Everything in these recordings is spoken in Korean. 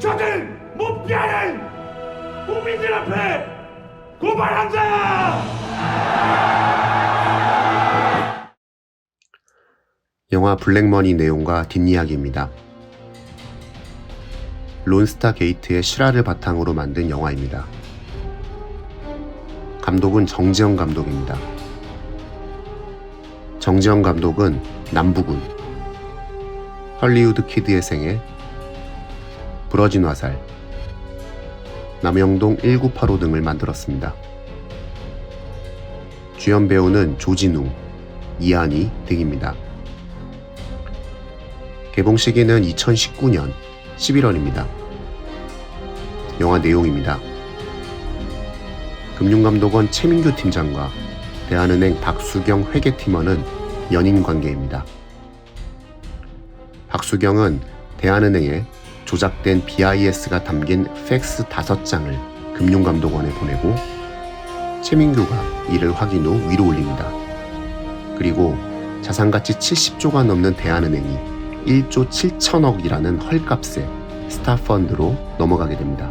저들 못 피하는 국민들 앞에 고발한다! 영화 블랙머니 내용과 뒷이야기입니다. 론스타 게이트의 실화를 바탕으로 만든 영화입니다. 감독은 정지영 감독입니다. 정지영 감독은 남부군, 헐리우드 키드의 생애, 부러진 화살, 남영동 1985 등을 만들었습니다. 주연 배우는 조진웅, 이한희 등입니다. 개봉 시기는 2019년 11월입니다. 영화 내용입니다. 금융감독원 최민규 팀장과 대한은행 박수경 회계팀원은 연인 관계입니다. 박수경은 대한은행에 조작된 BIS가 담긴 팩스 5장을 금융감독원에 보내고 최민규가 이를 확인 후 위로 올립니다. 그리고 자산가치 70조가 넘는 대한은행이 1조 7천억이라는 헐값의 스타펀드로 넘어가게 됩니다.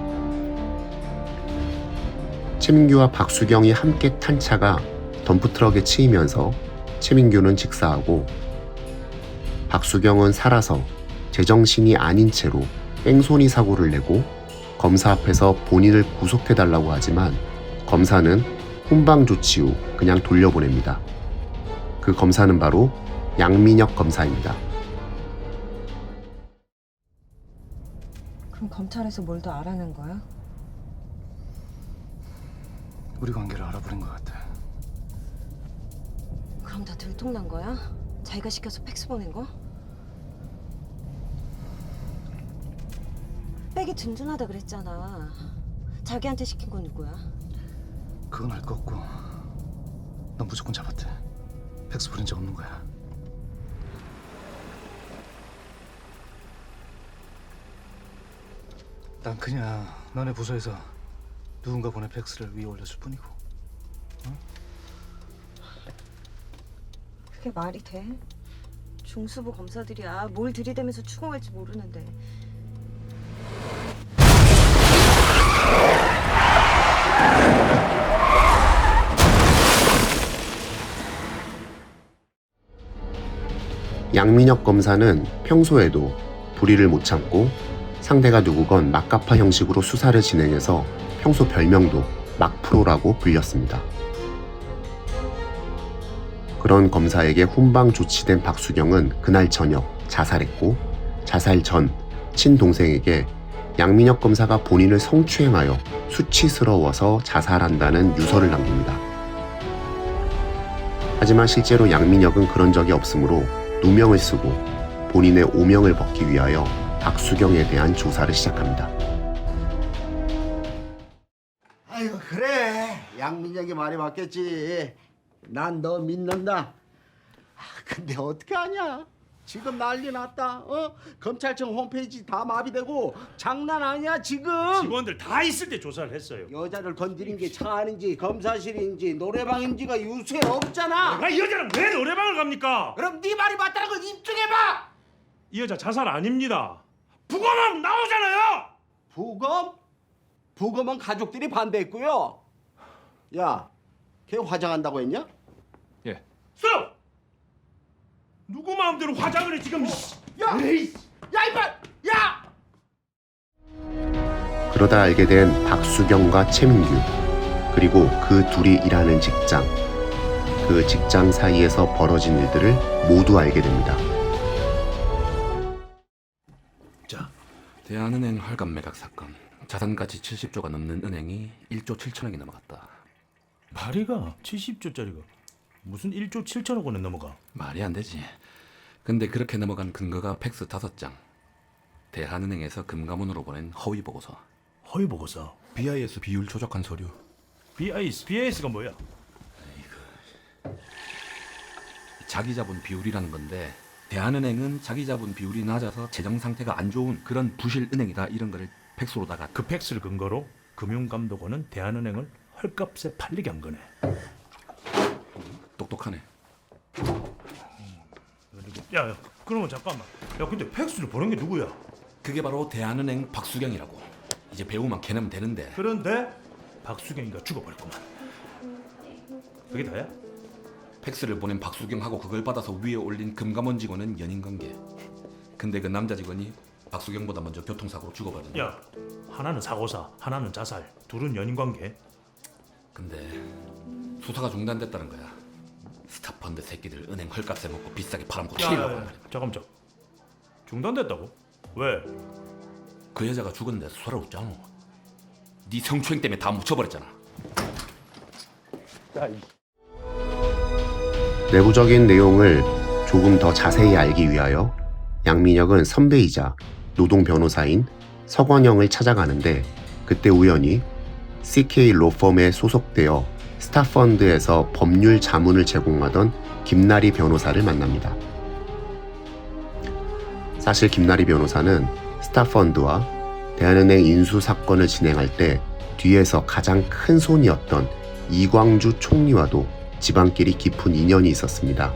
최민규와 박수경이 함께 탄 차가 덤프트럭에 치이면서 최민규는 직사하고 박수경은 살아서 제정신이 아닌 채로 뺑소니 사고를 내고 검사 앞에서 본인을 구속해달라고 하지만 검사는 훈방 조치 후 그냥 돌려보냅니다. 그 검사는 바로 양민혁 검사입니다. 그럼 검찰에서 뭘 더 알아낸 거야? 우리 관계를 알아버린 것 같아. 그럼 다 들통난 거야? 자기가 시켜서 팩스 보낸 거? 백이 든든하다 그랬잖아. 자기한테 시킨 건 누구야? 그건 알 거 없고 넌 무조건 잡았대. 팩스 부린 적 없는 거야. 난 그냥 너네 부서에서 누군가 보낸 팩스를 위에 올려줄 뿐이고. 그게 말이 돼? 중수부 검사들이야. 뭘 들이대면서 추궁할지 모르는데. 양민혁 검사는 평소에도 불의를 못 참고 상대가 누구건 막가파 형식으로 수사를 진행해서 평소 별명도 막프로라고 불렸습니다. 그런 검사에게 훈방 조치된 박수경은 그날 저녁 자살했고 자살 전 친동생에게 양민혁 검사가 본인을 성추행하여 수치스러워서 자살한다는 유서를 남깁니다. 하지만 실제로 양민혁은 그런 적이 없으므로 누명을 쓰고 본인의 오명을 벗기 위하여 박수경에 대한 조사를 시작합니다. 아이고 그래 양민혁이 말이 맞겠지. 난 너 믿는다. 근데 어떻게 하냐? 지금 난리 났다. 검찰청 홈페이지 다 마비되고 장난 아니야 지금. 직원들 다 있을 때 조사를 했어요. 여자를 건드린 게 차 안인지 검사실인지 노래방인지가 유수에 없잖아. 이 여자는 왜 노래방을 갑니까? 그럼 네 말이 맞다는 걸 입증해봐. 이 여자 자살 아닙니다. 부검하면 나오잖아요. 부검? 부검은 가족들이 반대했고요. 야, 걔 화장한다고 했냐? 예. 쏘! 누구 마음대로 화장을 해 지금? 야, 야 이봐, 야! 그러다 알게 된 박수경과 최민규, 그리고 그 둘이 일하는 직장, 그 직장 사이에서 벌어진 일들을 모두 알게 됩니다. 자, 대한은행 헐값 매각 사건. 자산가치 70조가 넘는 은행이 1조 7천억이 넘어갔다. 발이가 70조짜리가 무슨 1조 7천억 원에 넘어가? 말이 안 되지. 근데 그렇게 넘어간 근거가 팩스 5장. 대한은행에서 금감원으로 보낸 허위 보고서. 허위 보고서. BIS 비율 조작한 서류. BIS가 뭐야? 자기 자본 비율이라는 건데 대한은행은 자기 자본 비율이 낮아서 재정 상태가 안 좋은 그런 부실 은행이다 이런 거를 팩스로다가 그 팩스를 근거로 금융감독원은 대한은행을 헐값에 팔리게 한 거네. 똑똑하네. 야, 그러면 잠깐만. 야, 근데 팩스를 보낸 게 누구야? 그게 바로 대한은행 박수경이라고. 이제 배우만 캐내면 되는데. 그런데 박수경이가 죽어버렸구만. 그게 다야? 팩스를 보낸 박수경하고 그걸 받아서 위에 올린 금감원 직원은 연인관계. 근데 그 남자 직원이 박수경보다 먼저 교통사고로 죽어버렸네. 야, 하나는 사고사, 하나는 자살, 둘은 연인관계. 근데 수사가 중단됐다는 거야. 스타펀드 새끼들 은행 헐값에 먹고 비싸게 팔아먹고 튀려고. 잠깐만. 중단됐다고? 왜? 그 여자가 죽었는데 수사를 없잖아. 네 성추행 때문에 다 묻혀버렸잖아. 내부적인 내용을 조금 더 자세히 알기 위하여 양민혁은 선배이자 노동 변호사인 서권영을 찾아가는데, 그때 우연히 CK 로펌에 소속되어 스타펀드에서 법률 자문을 제공하던 김나리 변호사를 만납니다. 사실 김나리 변호사는 스타펀드와 대한은행 인수 사건을 진행할 때 뒤에서 가장 큰 손이었던 이광주 총리와도 집안끼리 깊은 인연이 있었습니다.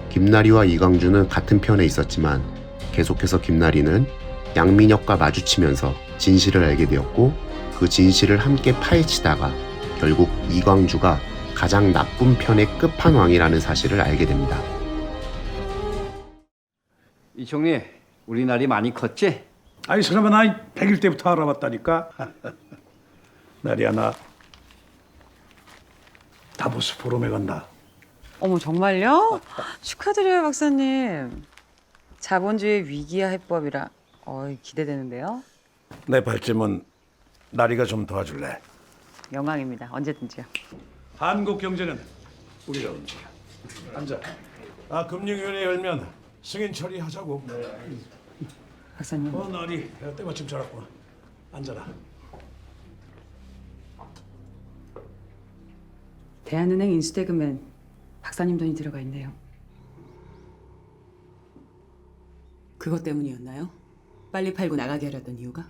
김나리와 이광주는 같은 편에 있었지만 계속해서 김나리는 양민혁과 마주치면서 진실을 알게 되었고, 그 진실을 함께 파헤치다가 결국 이광주가 가장 나쁜 편의 끝판왕이라는 사실을 알게 됩니다. 이 총리, 우리 날이 많이 컸지? 아니 사람아, 나 100일 때부터 알아봤다니까. 나리야, 나 다보스 포럼에 간다. 어머 정말요? 축하드려요 박사님. 자본주의 위기화 해법이라 기대되는데요. 내 발제문 나리가 좀 도와줄래? 영광입니다. 언제든지요. 한국 경제는 우리가 움직여. 앉아. 금융위원회 열면 승인 처리하자고. 박사님. 나리 때마침 잘 왔구나. 앉아라. 대한은행 인수대금엔 박사님 돈이 들어가 있네요. 그것 때문이었나요? 빨리 팔고 나가게 하려던 이유가?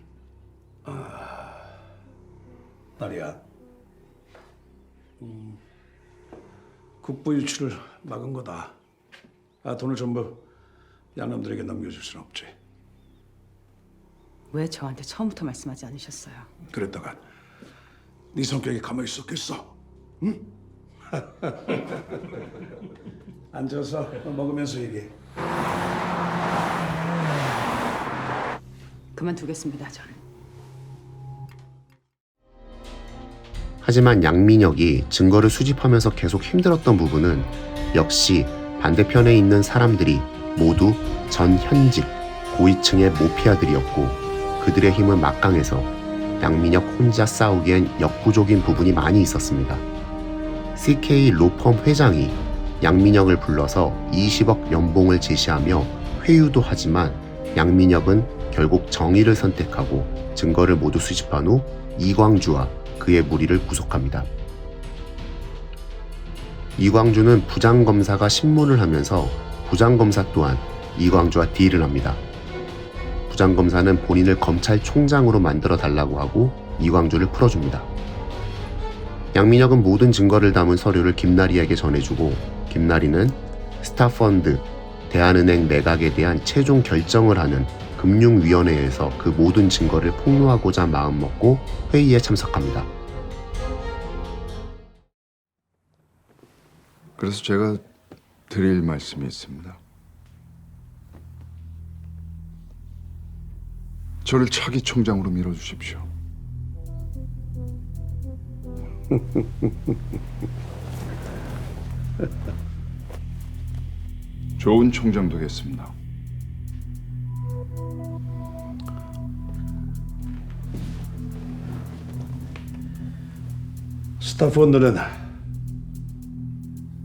나리야, 국부 유출을 막은 거다. 돈을 전부 양놈들에게 넘겨줄 순 없지. 왜 저한테 처음부터 말씀하지 않으셨어요? 그랬다가 네 성격이 가만히 있었겠어? 응? 앉아서 먹으면서 얘기해. 그만두겠습니다, 저는. 하지만 양민혁이 증거를 수집하면서 계속 힘들었던 부분은 역시 반대편에 있는 사람들이 모두 전 현직 고위층의 모피아들이었고, 그들의 힘은 막강해서 양민혁 혼자 싸우기엔 역부족인 부분이 많이 있었습니다. CK 로펌 회장이 양민혁을 불러서 20억 연봉을 제시하며 회유도 하지만 양민혁은 결국 정의를 선택하고 증거를 모두 수집한 후 이광주와 그의 무리를 구속합니다. 이광주는 부장검사가 신문을 하면서 부장검사 또한 이광주와 딜을 합니다. 부장검사는 본인을 검찰총장으로 만들어 달라고 하고 이광주를 풀어줍니다. 양민혁은 모든 증거를 담은 서류를 김나리에게 전해주고, 김나리는 스타펀드, 대한은행 매각에 대한 최종 결정을 하는 금융위원회에서 그 모든 증거를 폭로하고자 마음먹고 회의에 참석합니다. 그래서 제가 드릴 말씀이 있습니다. 저를 차기 총장으로 밀어주십시오. 좋은 총장 되겠습니다. 스타펀드는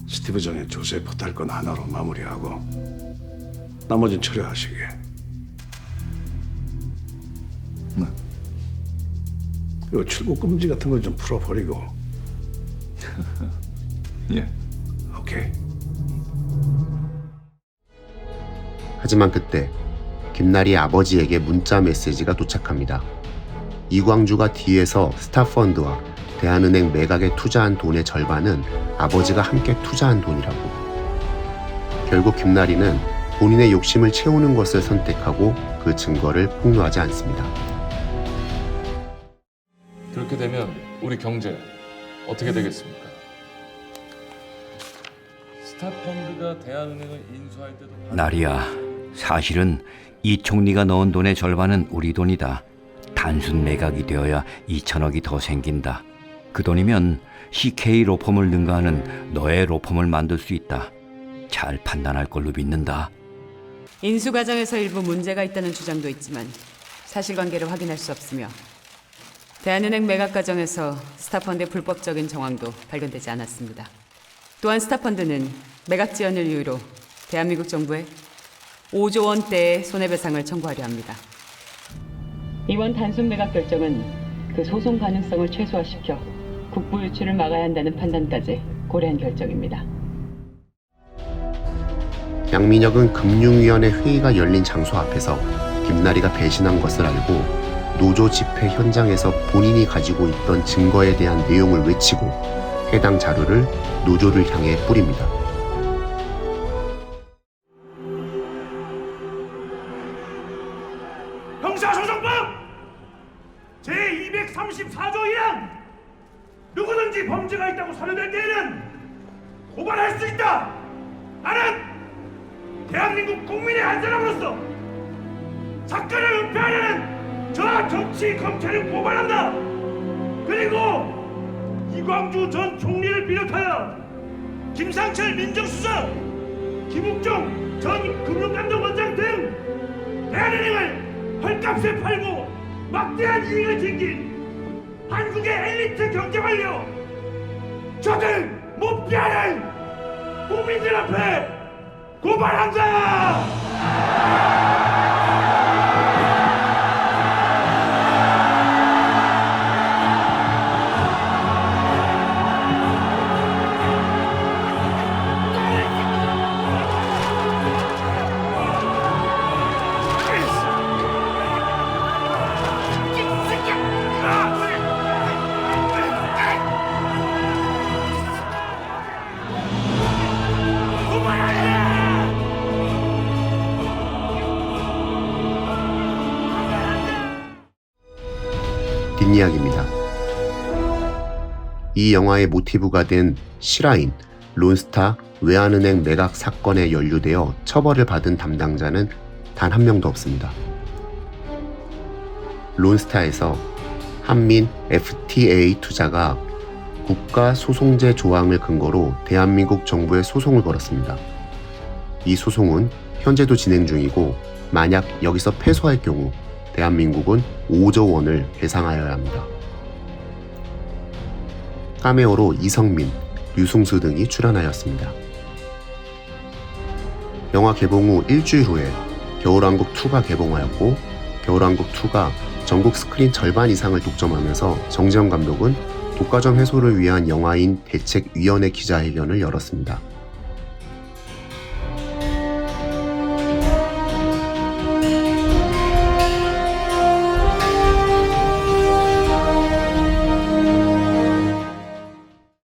스티브 정의 조세 포탈건 하나로 마무리하고 나머지는 처리하시게. 네. 요 출국 금지 같은 걸 좀 풀어버리고. 예. 오케이. 하지만 그때 김나리의 아버지에게 문자 메시지가 도착합니다. 이광주가 뒤에서 스타펀드와 대한은행 매각에 투자한 돈의 절반은 아버지가 함께 투자한 돈이라고. 결국 김나리는 본인의 욕심을 채우는 것을 선택하고 그 증거를 폭로하지 않습니다. 그렇게 되면 우리 경제 어떻게 되겠습니까? 스타펀드가 대한은행을 인수할 때도 나리야, 사실은 이 총리가 넣은 돈의 절반은 우리 돈이다. 단순 매각이 되어야 2천억이 더 생긴다. 그 돈이면 CK 로펌을 능가하는 너의 로펌을 만들 수 있다. 잘 판단할 걸로 믿는다. 인수 과정에서 일부 문제가 있다는 주장도 있지만 사실관계를 확인할 수 없으며 대한은행 매각 과정에서 스타펀드의 불법적인 정황도 발견되지 않았습니다. 또한 스타펀드는 매각 지연을 이유로 대한민국 정부에 5조 원대의 손해배상을 청구하려 합니다. 이번 단순 매각 결정은 그 소송 가능성을 최소화시켜 국부 유출을 막아야 한다는 판단까지 고려한 결정입니다. 양민혁은 금융위원회 회의가 열린 장소 앞에서 김나리가 배신한 것을 알고 노조 집회 현장에서 본인이 가지고 있던 증거에 대한 내용을 외치고 해당 자료를 노조를 향해 뿌립니다. 형사소송법 제234조 1항 누구든지 범죄가 있다고 사료될 때에는 고발할 수 있다. 나는 대한민국 국민의 한 사람으로서 사건을 은폐하려는 저 정치 검찰을 고발한다. 그리고 이광주 전 총리를 비롯하여 김상철 민정수석, 김욱종 전 금융감독원장 등 대한은행을 헐값에 팔고 막대한 이익을 챙긴 한국의 엘리트 경제관료 저들 못 피하는 국민들 앞에 고발한다. 뒷이야기입니다. 이 영화의 모티브가 된 실화인 론스타 외환은행 매각 사건에 연루되어 처벌을 받은 담당자는 단 한 명도 없습니다. 론스타에서 한민 FTA 투자가 국가소송제 조항을 근거로 대한민국 정부에 소송을 걸었습니다. 이 소송은 현재도 진행 중이고 만약 여기서 패소할 경우 대한민국은 5조 원을 배상하여야 합니다. 카메오로 이성민, 류승수 등이 출연하였습니다. 영화 개봉 후 일주일 후에 겨울왕국2가 개봉하였고 겨울왕국2가 전국 스크린 절반 이상을 독점하면서 정재영 감독은 독과점 해소를 위한 영화인 대책위원회 기자회견을 열었습니다.